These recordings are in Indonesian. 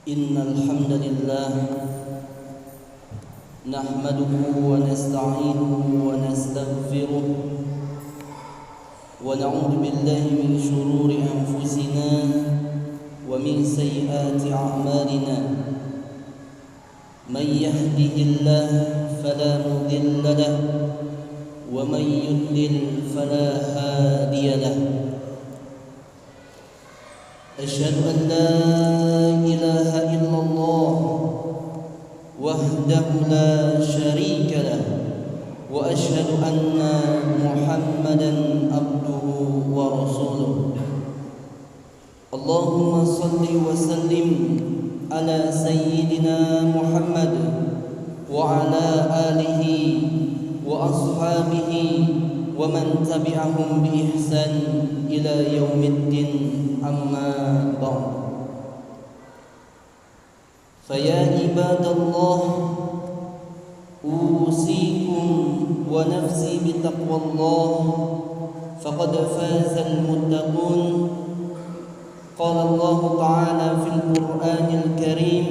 إن الحمد لله نحمده ونستعينه ونستغفره ونعوذ بالله من شرور أنفسنا ومن سيئات أعمالنا من يهده الله فلا مضل له ومن يضلل فلا هادي له أشهد أن لا إله إلا الله وحده لا شريك له وأشهد أن محمدا عبده ورسوله اللهم صل وسلم على سيدنا محمد وعلى آله وأصحابه ومن تبعهم بإحسان إلى يوم الدين أما بعد فيا عباد الله أوصيكم ونفسي بتقوى الله فقد فاز المتقون قال الله تعالى في القرآن الكريم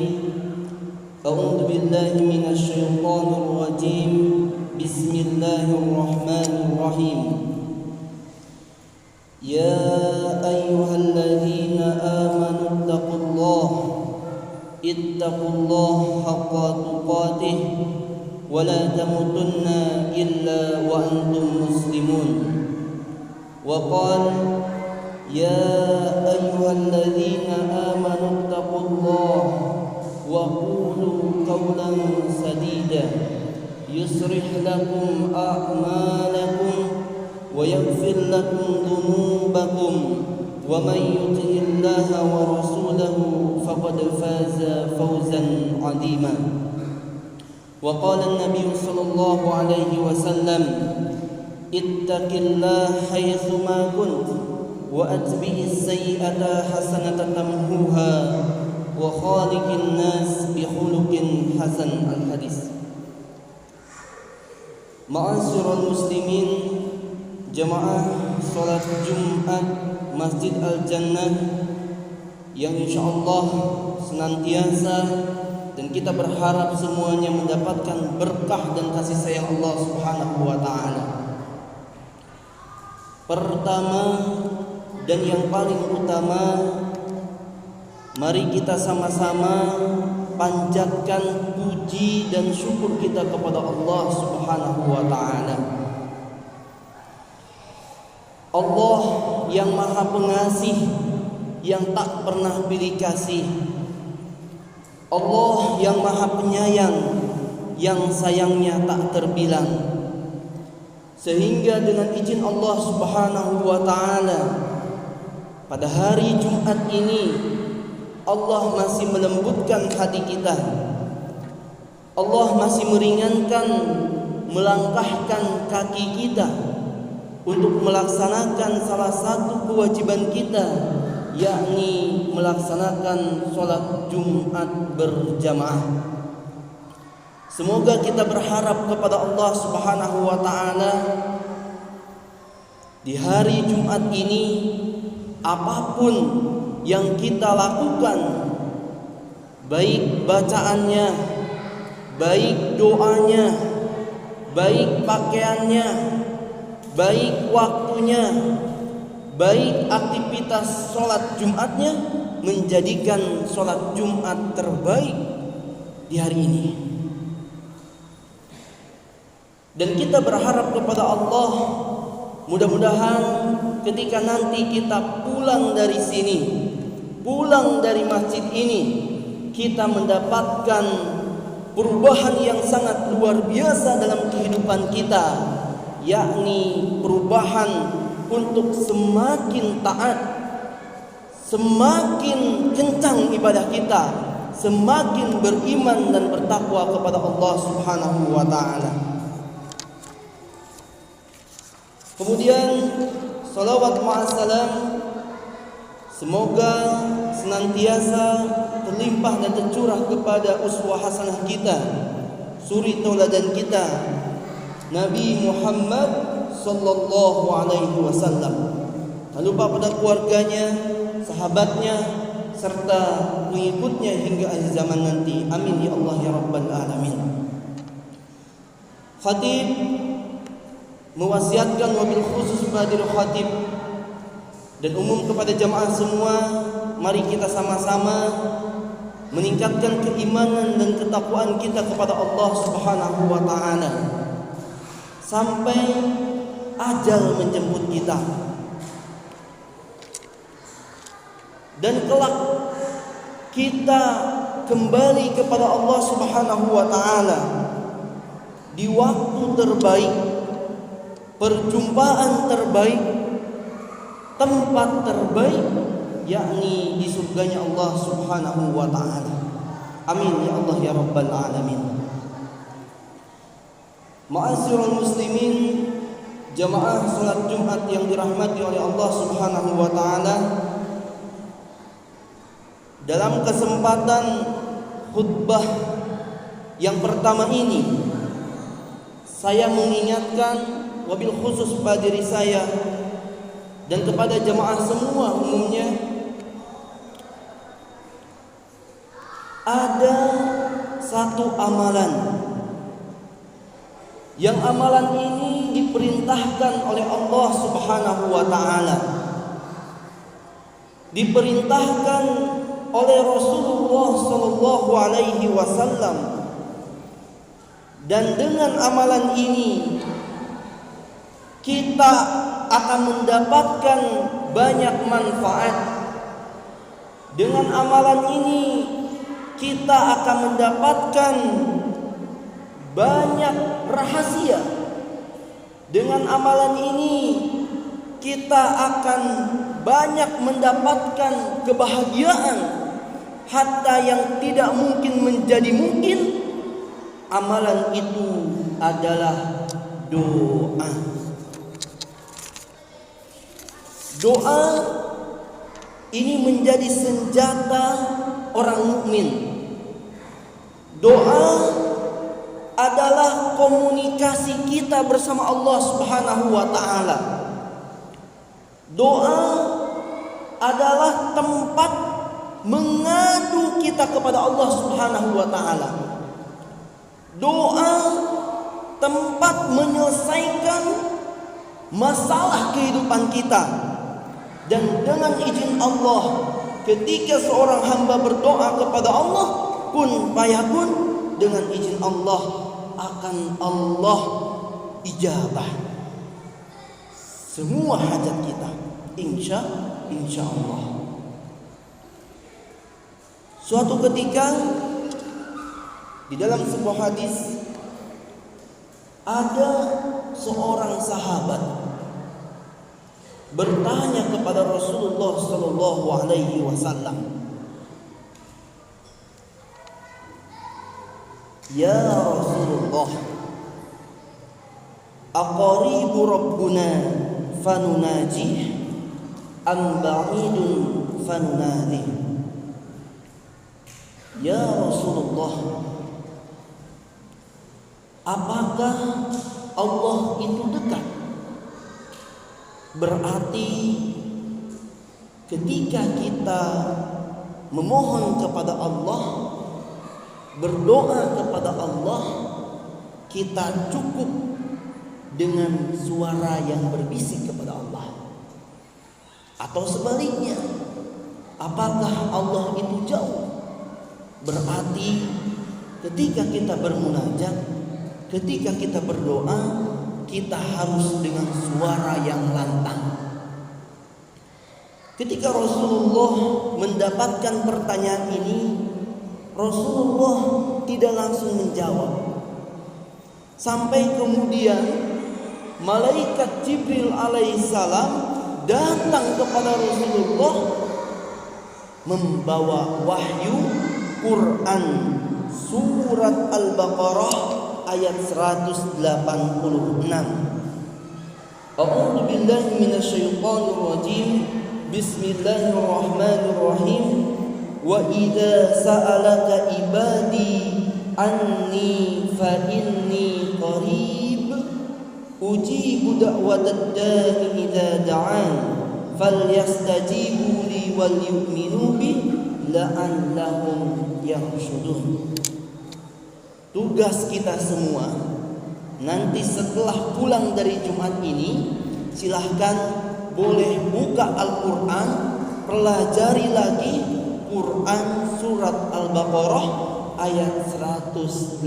أعوذ بالله من الشيطان الرجيم بسم الله الرحمن الرحيم يا أيها الذين آمنوا اتقوا الله حق تقاته ولا تموتن إلا وأنتم مسلمون وقال يا أيها الذين آمنوا اتقوا الله وقولوا قولا سديدا يصلح لكم أعمالكم ويغفر لكم ذنوبكم ومن يطع الله ورسوله فقد فاز فوزا عظيما وقال النبي صلى الله عليه وسلم اتق الله حيثما كنت وأتبع السيئة حسنة تمحوها وخالق الناس بخلق حسن الحديث. Ma'asyiral muslimin, jamaah salat Jumat Masjid Al-Jannah yang insyaallah senantiasa dan kita berharap semuanya mendapatkan berkah dan kasih sayang Allah Subhanahu wa taala. Pertama dan yang paling utama, mari kita sama-sama panjatkan puji dan syukur kita kepada Allah Subhanahu wa taala. Allah yang Maha Pengasih, yang tak pernah pilih kasih. Allah yang Maha Penyayang, yang sayangnya tak terbilang. Sehingga dengan izin Allah Subhanahu wa taala, pada hari Jumat ini Allah masih melembutkan hati kita. Allah masih meringankan, melangkahkan kaki kita untuk melaksanakan salah satu kewajiban kita, yakni melaksanakan sholat Jumat berjamaah. Semoga kita berharap kepada Allah Subhanahu wa taala di hari Jumat ini, apapun yang kita lakukan, baik bacaannya, baik doanya, baik pakaiannya, baik waktunya, baik aktivitas sholat Jumatnya, menjadikan sholat Jumat terbaik di hari ini. Dan kita berharap kepada Allah, mudah-mudahan ketika nanti kita pulang dari sini, pulang dari masjid ini, kita mendapatkan perubahan yang sangat luar biasa dalam kehidupan kita, yakni perubahan untuk semakin taat, semakin kencang ibadah kita, semakin beriman dan bertakwa kepada Allah Subhanahu wa taala. Kemudian salawat ma'assalam semoga senantiasa terlimpah dan tercurah kepada uswah hasanah kita, suri tauladan kita, Nabi Muhammad sallallahu alaihi wasallam. Tak lupa pada keluarganya, sahabatnya, serta pengikutnya hingga akhir zaman nanti. Amin ya Allah ya Rabbal Alamin. Khatib mewasiatkan wabil khusus Fadil Khatib dan umum kepada jamaah semua, mari kita sama-sama meningkatkan keimanan dan ketakwaan kita kepada Allah Subhanahu wa taala sampai ajal menjemput kita. Dan kelak kita kembali kepada Allah Subhanahu wa taala di waktu terbaik, perjumpaan terbaik, tempat terbaik, yakni di surganya Allah Subhanahu wa taala. Amin ya Allah ya Rabbal Alamin. Ma'asyiral muslimin, jamaah salat Jumat yang dirahmati oleh Allah Subhanahu wa taala, dalam kesempatan khutbah yang pertama ini saya mengingatkan wabil khusus pada diri saya dan kepada jamaah semua umumnya, ada satu amalan yang amalan ini diperintahkan oleh Allah Subhanahu wa taala, diperintahkan oleh Rasulullah sallallahu alaihi wasallam, dan dengan amalan ini kita akan mendapatkan banyak manfaat. Dengan amalan ini kita akan mendapatkan banyak rahasia. Dengan amalan ini kita akan banyak mendapatkan kebahagiaan, hatta yang tidak mungkin menjadi mungkin. Amalan itu adalah doa. Doa ini menjadi senjata orang mukmin. Doa adalah komunikasi kita bersama Allah Subhanahu wa taala. Doa adalah tempat mengadu kita kepada Allah Subhanahu wa taala. Doa tempat menyelesaikan masalah kehidupan kita. Dan dengan izin Allah, ketika seorang hamba berdoa kepada Allah, kun fayakun, dengan izin Allah akan Allah ijabah semua hajat kita, insya Allah. Suatu ketika di dalam sebuah hadis ada seorang sahabat bertanya kepada Rasulullah sallallahu alaihi wasallam, "Ya Rasulullah, aqaribu rabbuna fanunajih am ba'idun fanunadih?" Ya Rasulullah, apakah Allah itu dekat? Berarti ketika kita memohon kepada Allah, berdoa kepada Allah, kita cukup dengan suara yang berbisik kepada Allah. Atau sebaliknya, apakah Allah itu jauh? Berarti ketika kita bermunajat, ketika kita berdoa, kita harus dengan suara yang lantang. Ketika Rasulullah mendapatkan pertanyaan ini, Rasulullah tidak langsung menjawab. Sampai kemudian malaikat Jibril alaihissalam datang kepada Rasulullah membawa wahyu Quran surat Al-Baqarah ayat 186. A'udzu billahi minasyaitonir rajim. Bismillahirrahmanirrahim. Wa idza sa'alaka ibadi anni fa inni qarib ujibu da'watad da'i idza da'an falyastajibu li wal yu'minu bi la'allahum yarshudun. Tugas kita semua nanti setelah pulang dari Jumat ini, silahkan boleh buka Al-Quran, pelajari lagi Quran surat Al-Baqarah ayat 186.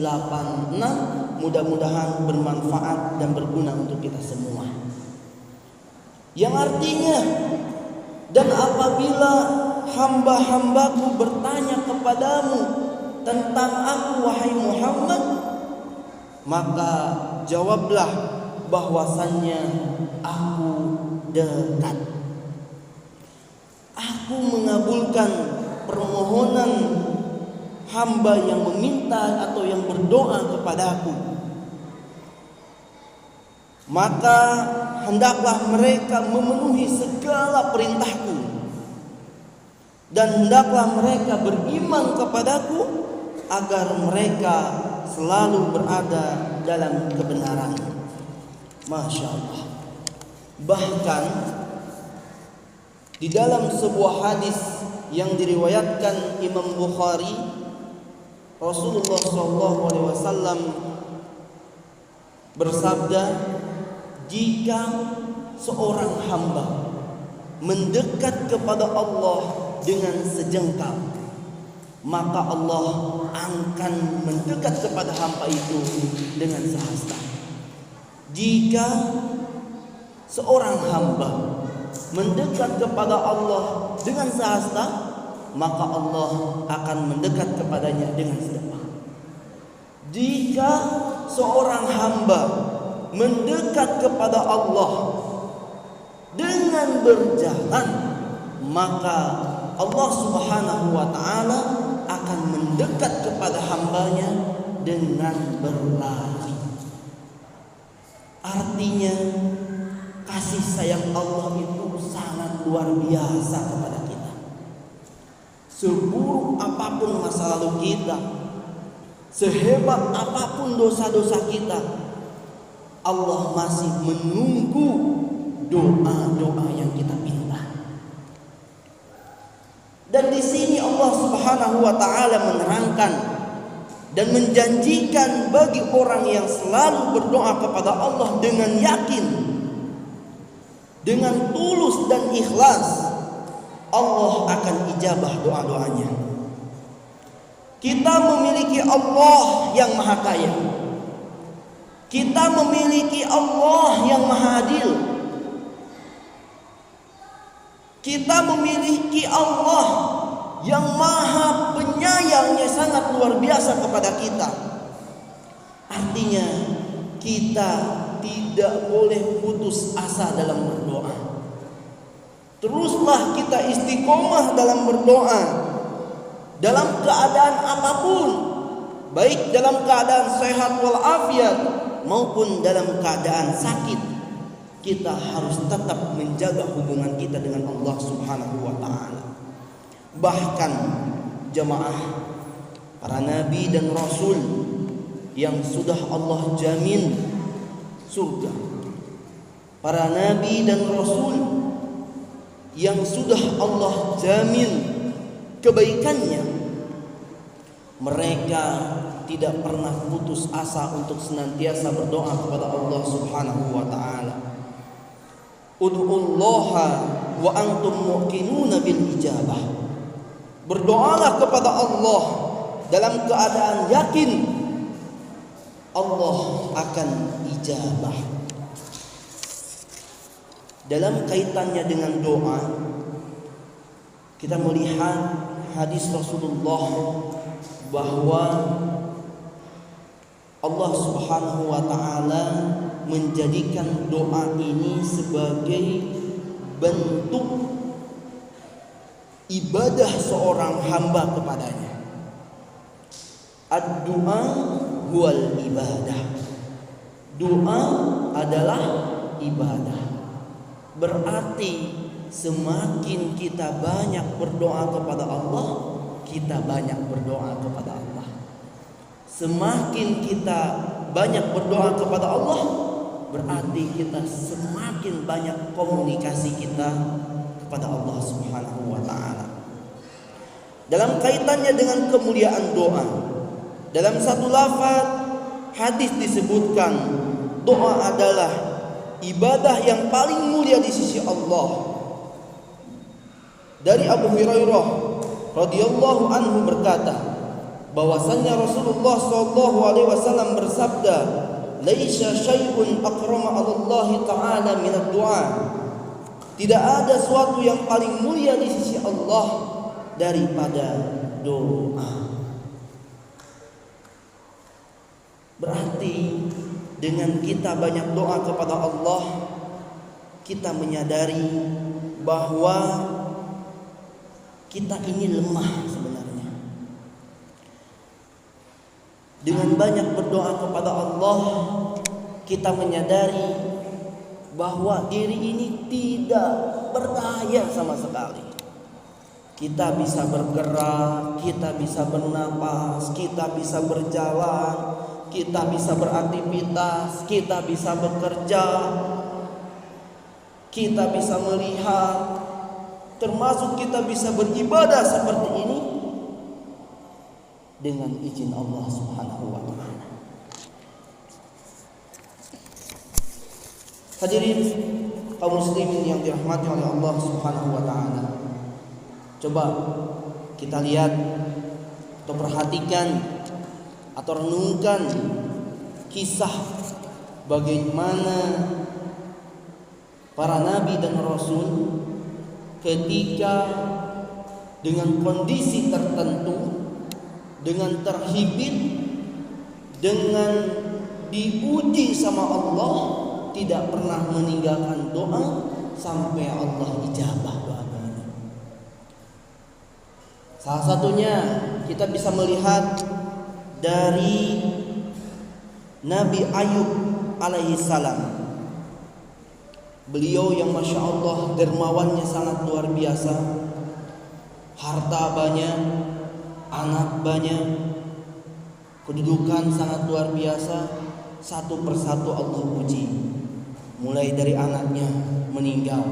Mudah-mudahan bermanfaat dan berguna untuk kita semua. Yang artinya, dan apabila hamba-hambaku bertanya kepadamu tentang aku wahai Muhammad, maka jawablah bahwasannya aku dekat. Aku mengabulkan permohonan hamba yang meminta atau yang berdoa kepadaku. Maka hendaklah mereka memenuhi segala perintahku, dan hendaklah mereka beriman kepadaku agar mereka selalu berada dalam kebenaran. Masya Allah. Bahkan di dalam sebuah hadis yang diriwayatkan Imam Bukhari, Rasulullah SAW bersabda, jika seorang hamba mendekat kepada Allah dengan sejengkal, maka Allah akan mendekat kepada hamba itu dengan sehasta. Jika seorang hamba mendekat kepada Allah dengan sehasta, maka Allah akan mendekat kepadanya dengan sedekah. Jika seorang hamba mendekat kepada Allah dengan berjalan, maka Allah Subhanahu wa ta'ala akan mendekat kepada hambanya dengan berlari. Artinya, kasih sayang Allah itu sangat luar biasa kepada kita. Seburuk apapun masa lalu kita, sehebat apapun dosa-dosa kita, Allah masih menunggu doa-doa yang kita minta. Dan di sini Allah Subhanahu wa ta'ala menerangkan dan menjanjikan bagi orang yang selalu berdoa kepada Allah dengan yakin, dengan tulus dan ikhlas, Allah akan ijabah doa-doanya. Kita memiliki Allah yang maha kaya. Kita memiliki Allah yang maha adil. Kita memiliki Allah yang maha penyayangnya sangat luar biasa kepada kita. Artinya kita tidak boleh putus asa dalam berdoa. Teruslah kita istiqomah dalam berdoa, dalam keadaan apapun, baik dalam keadaan sehat walafiat maupun dalam keadaan sakit. Kita harus tetap menjaga hubungan kita dengan Allah Subhanahu wa ta'ala. Bahkan jemaah, para nabi dan rasul yang sudah Allah jamin surga, para nabi dan rasul yang sudah Allah jamin kebaikannya, mereka tidak pernah putus asa untuk senantiasa berdoa kepada Allah Subhanahu wa ta'ala. Ud'ullaha wa antum muqinuna bil ijabah. Berdoalah kepada Allah dalam keadaan yakin Allah akan ijabah. Dalam kaitannya dengan doa, kita melihat hadis Rasulullah bahwa Allah Subhanahu wa ta'ala menjadikan doa ini sebagai bentuk ibadah seorang hamba kepadanya. Ad-du'a huwal ibadah. Doa adalah ibadah. Berarti semakin kita banyak berdoa kepada Allah, kita banyak berdoa kepada Allah. Semakin kita banyak berdoa kepada Allah, berarti kita semakin banyak komunikasi kita kepada Allah Subhanahu wa ta'ala. dalam kaitannya dengan kemuliaan doa. Dalam satu lafaz hadis disebutkan doa adalah ibadah yang paling mulia di sisi Allah. Dari Abu Hurairah radhiyallahu anhu berkata bahwasannya Rasulullah sallallahu alaihi wasallam bersabda, "Laisa syai'un akrama 'ala Allah taala min ad-du'a." Tidak ada sesuatu yang paling mulia di sisi Allah daripada doa. Berarti dengan kita banyak doa kepada Allah, kita menyadari bahwa kita ini lemah sebenarnya. Dengan banyak berdoa kepada Allah, kita menyadari bahwa diri ini tidak berdaya sama sekali. Kita bisa bergerak, kita bisa bernapas, kita bisa berjalan, kita bisa beraktivitas, kita bisa bekerja, kita bisa melihat, termasuk kita bisa beribadah seperti ini dengan izin Allah Subhanahu wa taala. Hadirin kaum muslimin yang dirahmati oleh Allah Subhanahu wa taala. Coba kita lihat atau perhatikan atau renungkan kisah bagaimana para nabi dan rasul ketika dengan kondisi tertentu, dengan terhibit, dengan diuji sama Allah, tidak pernah meninggalkan doa sampai Allah ijabah doa-doanya. Salah satunya kita bisa melihat dari Nabi Ayub alaihissalam. Beliau yang masya Allah dermawannya sangat luar biasa, harta banyak, anak banyak, kedudukan sangat luar biasa. Satu persatu Allah uji. Mulai dari anaknya meninggal,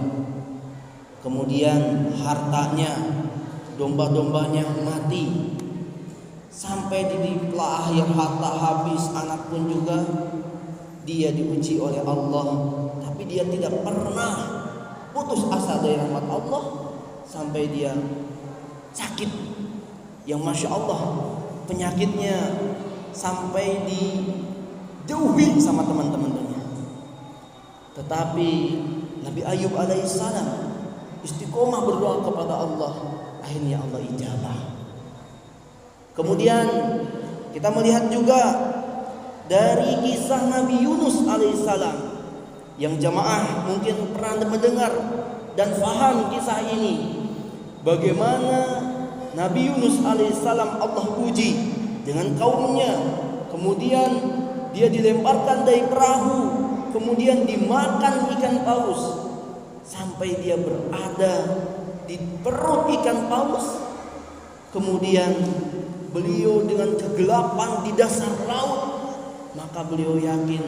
kemudian hartanya, domba-dombanya mati, sampai di akhir harta habis, anak pun juga dia diuji oleh Allah. Tapi dia tidak pernah putus asa dari rahmat Allah sampai dia sakit, yang masya Allah penyakitnya sampai dijauhi sama teman-temannya. Tetapi Nabi Ayub alaihissalam istiqomah berdoa kepada Allah, akhirnya Allah ijabah. Kemudian kita melihat juga dari kisah Nabi Yunus alaihissalam, yang jamaah mungkin pernah mendengar dan faham kisah ini. Bagaimana Nabi Yunus alaihissalam Allah uji dengan kaumnya, kemudian dia dilemparkan dari perahu, kemudian dimakan ikan paus sampai dia berada di perut ikan paus. Kemudian beliau dengan kegelapan di dasar laut, maka beliau yakin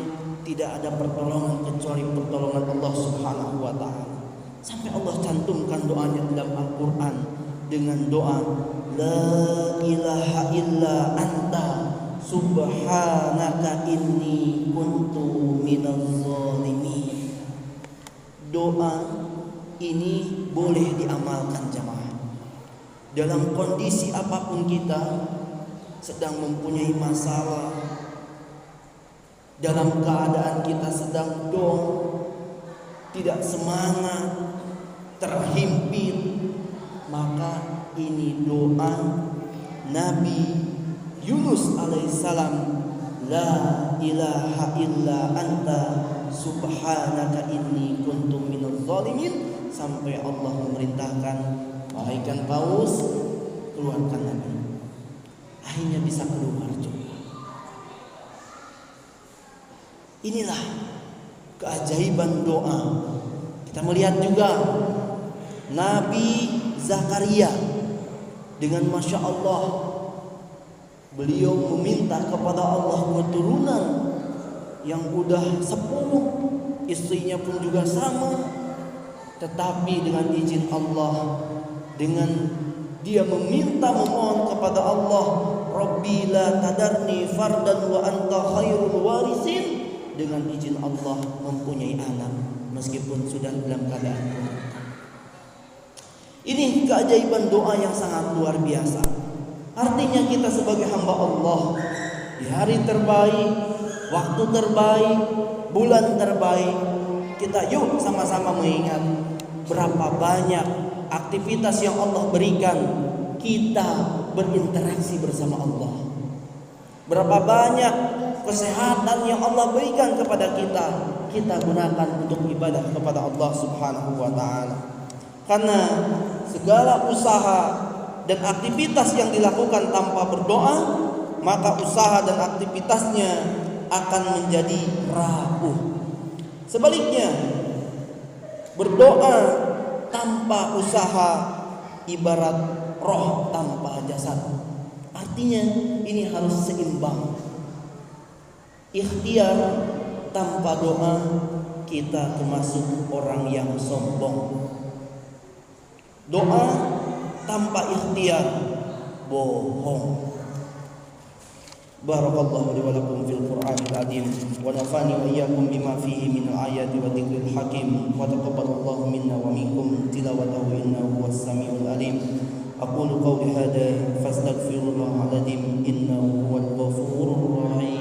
tidak ada pertolongan kecuali pertolongan Allah Subhanahu wa taala. Sampai Allah cantumkan doanya dalam Al-Qur'an dengan doa la ilaha illa anta subhanaka inni kuntu minaz zalimin. Doa ini boleh diamalkan jamaah. Dalam kondisi apapun kita sedang mempunyai masalah, dalam keadaan kita sedang down, tidak semangat, terhimpit, maka ini doa Nabi Yunus alaihissalam, la ilaha illa anta subhanaka inni kuntu minaz zalimin, sampai Allah memerintahkan wahai ikan paus keluarkan Nabi. Akhirnya bisa keluar juga. Inilah keajaiban doa. Kita melihat juga Nabi Zakaria dengan masya Allah, beliau meminta kepada Allah keturunan yang udah sepuh, istrinya pun juga sama. Tetapi dengan izin Allah, dengan Dia memohon kepada Allah, Rabbi la tadarni fardan wa anta khairul warisin. Dengan izin Allah mempunyai anak meskipun sudah dalam keadaan tua. Ini keajaiban doa yang sangat luar biasa. Artinya kita sebagai hamba Allah di hari terbaik, waktu terbaik, bulan terbaik, kita yuk sama-sama mengingat berapa banyak aktivitas yang Allah berikan kita berinteraksi bersama Allah. Berapa banyak kesehatan yang Allah berikan kepada kita, kita gunakan untuk ibadah kepada Allah Subhanahu wa taala. Karena segala usaha dan aktivitas yang dilakukan tanpa berdoa, maka usaha dan aktivitasnya akan menjadi rapuh. Sebaliknya, berdoa tanpa usaha ibarat roh tanpa jasad. Artinya ini harus seimbang. Ikhtiar tanpa doa, kita termasuk orang yang sombong. Doa tanpa ikhtiar, bohong. Barakallahu li wa lakum fil Qur'anil azim wa nafani wa iyyakum bima fihi min ayati wa dzikril hakim wa taqabbalallahu minna wa minkum tilawatahu innahu huwas samiul alim. Aqulu qawli hadha fastaghfirullahal azim innahu huwal ghafurur rahim.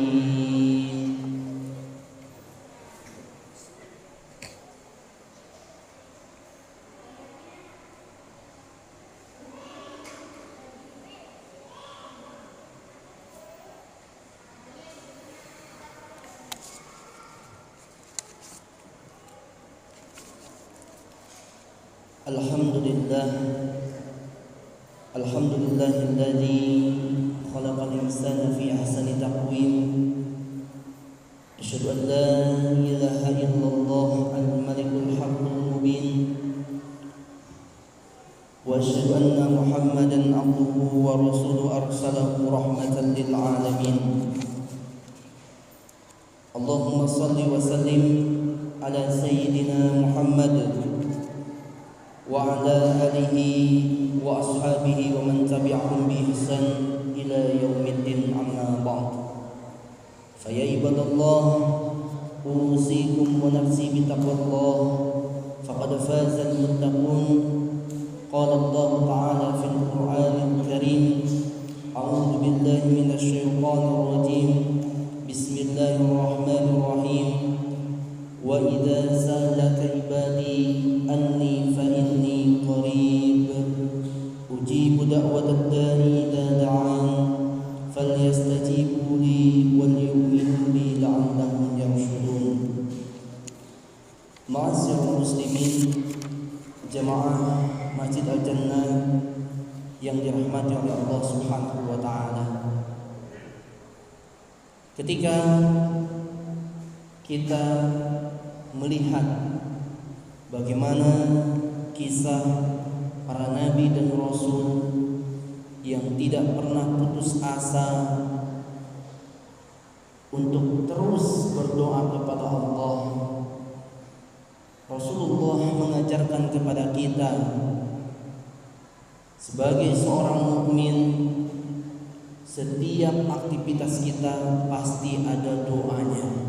Alhamdulillahilladzi khalaqal insana fi ahsani taqwim. Asyhadu an la ilaha illallah al-malikul haqqul mubin. Wa asyhadu anna Muhammadan abduhu wa rasuluhu arsalahu rahmatan lil alamin. Allahumma shalli wa sallim ala sayyidina Muhammad wa ala alihi wa ashabihi wa man tabi'ahum bi ihsan ila yaumiddin, amma ba'd. Fa ya ibadallah, usikum wa nafsi bi taqwallah faqad faza al-muttaqun. Qala Allah ta'ala fil Qur'anil Karim, a'udzu billahi minasy syaithanir rajim. Bismillahirrahmanirrahim. Wa idza sa'alaka ibadi anni fa inni qarib ujibu da'watad da'i idza da'an falyastajibu li wal yu'minu bi la'allahum yarshudun. Ma'asyiral muslimin, jamaah Masjid Al-Jannah yang dirahmati oleh Allah Subhanahu wa taala. Ketika kita melihat bagaimana kisah para nabi dan rasul yang tidak pernah putus asa untuk terus berdoa kepada Allah, Rasulullah mengajarkan kepada kita sebagai seorang mukmin, setiap aktivitas kita pasti ada doanya.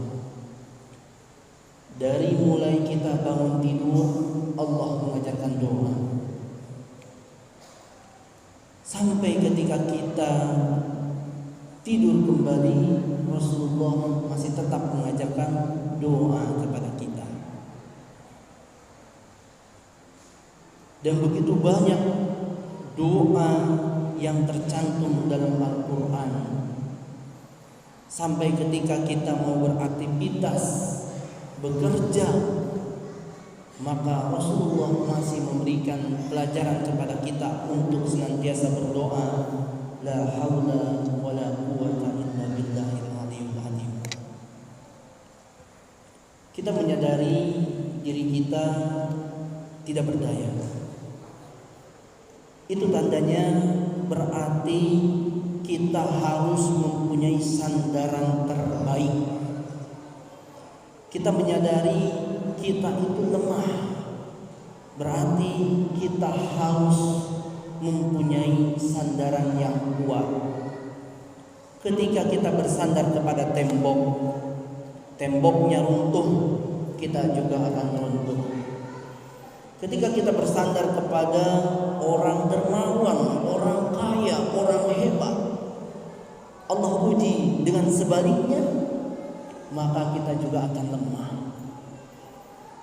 Dari mulai kita bangun tidur, Allah mengajarkan doa. Sampai ketika kita tidur kembali, Rasulullah masih tetap mengajarkan doa kepada kita. Dan begitu banyak doa yang tercantum dalam Al-Quran. Sampai ketika kita mau beraktivitas, bekerja, maka Rasulullah masih memberikan pelajaran kepada kita untuk senantiasa berdoa, la haula wala quwwata illa billahil aliyyil azim. Kita menyadari diri kita tidak berdaya. Itu tandanya berarti kita harus mempunyai sandaran terbaik. Kita menyadari kita itu lemah, berarti kita harus mempunyai sandaran yang kuat. Ketika kita bersandar kepada tembok, temboknya runtuh, kita juga akan runtuh. Ketika kita bersandar kepada orang dermawan, orang kaya, orang hebat, Allah uji dengan sebaliknya, maka kita juga akan lemah.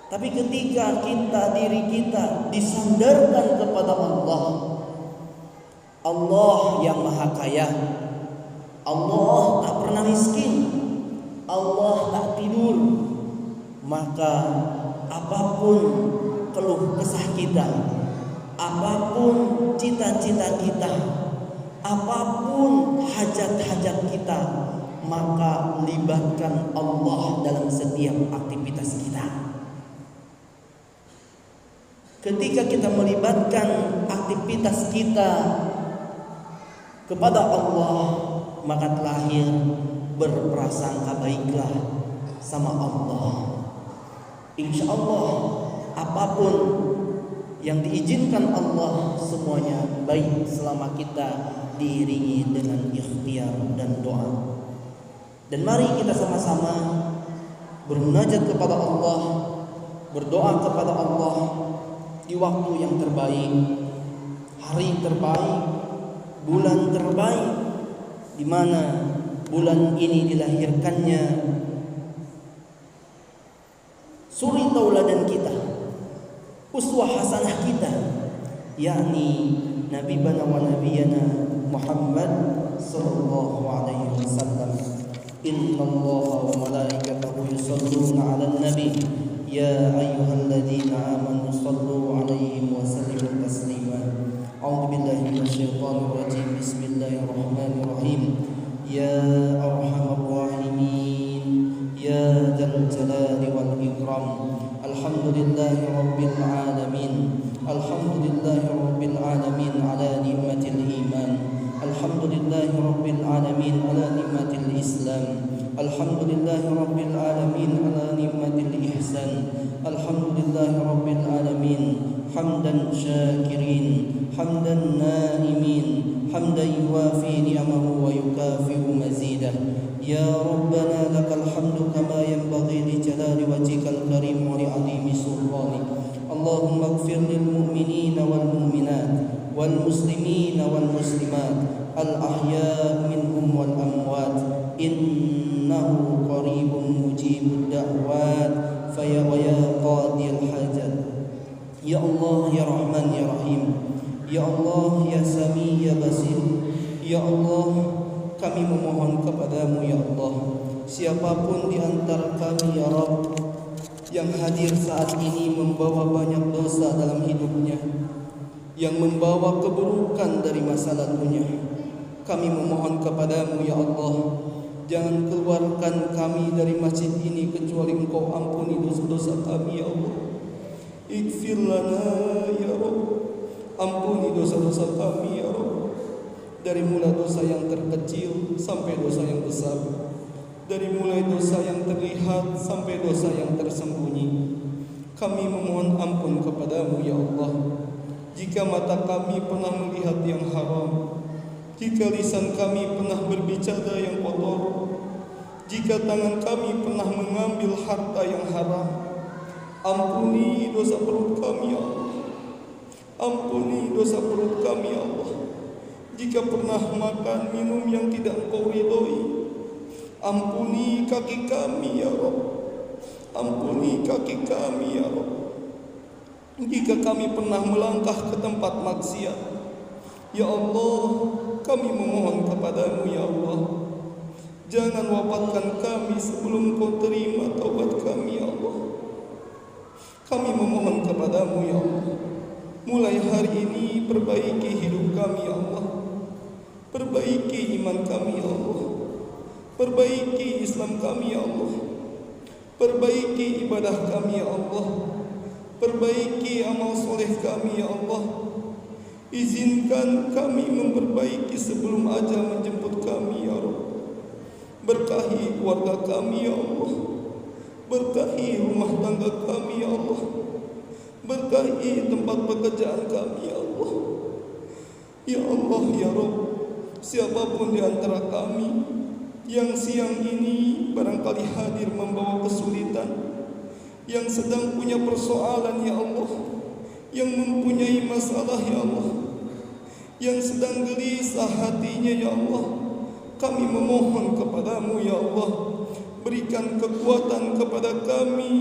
Tapi ketika diri kita disandarkan kepada Allah, Allah yang maha kaya, Allah tak pernah miskin, Allah tak tidur, maka apapun keluh kesah kita, apapun cita-cita kita, apapun hajat-hajat kita, maka libatkan Allah dalam setiap aktivitas kita. Ketika kita melibatkan aktivitas kita kepada Allah, maka terlahir berprasangka baiklah sama Allah. Insya Allah apapun yang diizinkan Allah semuanya baik selama kita diiringi dengan ikhtiar dan doa. Dan mari kita sama-sama bermunajat kepada Allah, berdoa kepada Allah di waktu yang terbaik, hari terbaik, bulan terbaik, di mana bulan ini dilahirkannya suri tauladan kita, uswah hasanah kita, yakni Nabi bana wa nabiyana Muhammad sallallahu alaihi wasallam. Innallaha wa malaikatahu yusholluna 'alan nabi ya ayyuhalladzina amanu shallu 'alaihi wa sallimu taslima. A'udzu billahi minasyaitonir rajim. Bismillahirrahmanirrahim. Ya arhamar rahimin, ya dzal jalali wal ikram. Alhamdulillahi rabbil alamin. Alhamdulillahi rabbil alamin ala ni'matil iman. Alhamdulillahi rabbil alamin ala ni'matil islam. Alhamdulillahi rabbil alamin ala ni'matil ihsan. Alhamdulillahi rabbil alamin hamdan syakirin, hamdan naimin, hamdan yuwafi ni'amahu wa yukafi'u mazidah. Ya Rabbana lakal hamdu kama yanbaghi li jalali wajhikal karim wa li 'azimi sultanik. Allahumma ighfir lil mu'minina wal mu'minat wal muslimina wal muslimat al ahya minhum wal amwat innahu qaribun mujibud da'wat faya wa ya qadil hajat. Ya Allah ya Rahman ya Rahim, ya Allah ya Sami ya Basir. Ya Allah, kami memohon kepadamu ya Allah, siapapun di antara kami ya Rabb yang hadir saat ini membawa banyak dosa dalam hidupnya, yang membawa keburukan dari masa lalunya, kami memohon kepadamu ya Allah, jangan keluarkan kami dari masjid ini kecuali Engkau ampuni dosa-dosa kami ya Allah. Ighfir lana ya Rabb, ampuni dosa-dosa kami ya Rabb, dari mulai dosa yang terkecil sampai dosa yang besar, dari mulai dosa yang terlihat sampai dosa yang tersembunyi. Kami memohon ampun kepadamu ya Allah, jika mata kami pernah melihat yang haram, jika lisan kami pernah berbicara yang kotor, jika tangan kami pernah mengambil harta yang haram. Ampuni dosa perut kami ya Allah, ampuni dosa perut kami ya Allah. Jika pernah makan minum yang tidak Engkau ridhoi, ampuni kaki kami ya Rabb, ampuni kaki kami ya Rabb. Jika kami pernah melangkah ke tempat maksiat, ya Allah, kami memohon kepadamu ya Allah, jangan wafatkan kami sebelum Kau terima taubat kami ya Allah. Kami memohon kepadamu ya Allah, mulai hari ini perbaiki hidup kami ya Allah, perbaiki iman kami ya Allah, perbaiki Islam kami ya Allah, perbaiki ibadah kami ya Allah, perbaiki amal soleh kami ya Allah. Izinkan kami memperbaiki sebelum ajal menjemput kami ya Rabb. Berkahi keluarga kami ya Allah, berkahi rumah tangga kami ya Allah, berkahi tempat pekerjaan kami ya Allah. Ya Allah, ya Rabb, siapapun di antara kami yang siang ini barangkali hadir membawa kesulitan, yang sedang punya persoalan ya Allah, yang mempunyai masalah ya Allah, yang sedang gelisah hatinya ya Allah, kami memohon kepadamu ya Allah, berikan kekuatan kepada kami,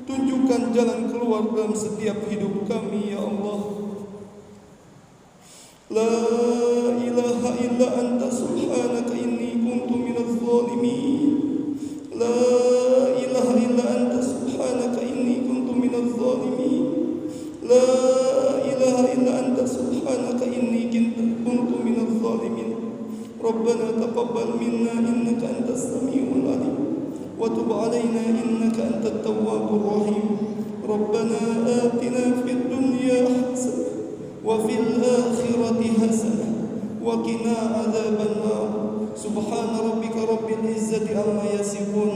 tunjukkan jalan keluar dalam setiap hidup kami ya Allah. La ilaha illa anta subhanaka inni kuntu minadh dhalimin. La ilaha illa anta subhanaka inni kuntu minadh dhalimin. La ilaha illa anta subhanaka inni kuntu minadh dhalimin. Rabbana taqabbal minna innaka antas samiul alim wa tub alaina innaka antat tawwabur rahim. Rabbana atina fid dunya hasanah wa fil akhirati hasanah wa qina adzaban nar. Subhana rabbika rabbil izzati amma yasifun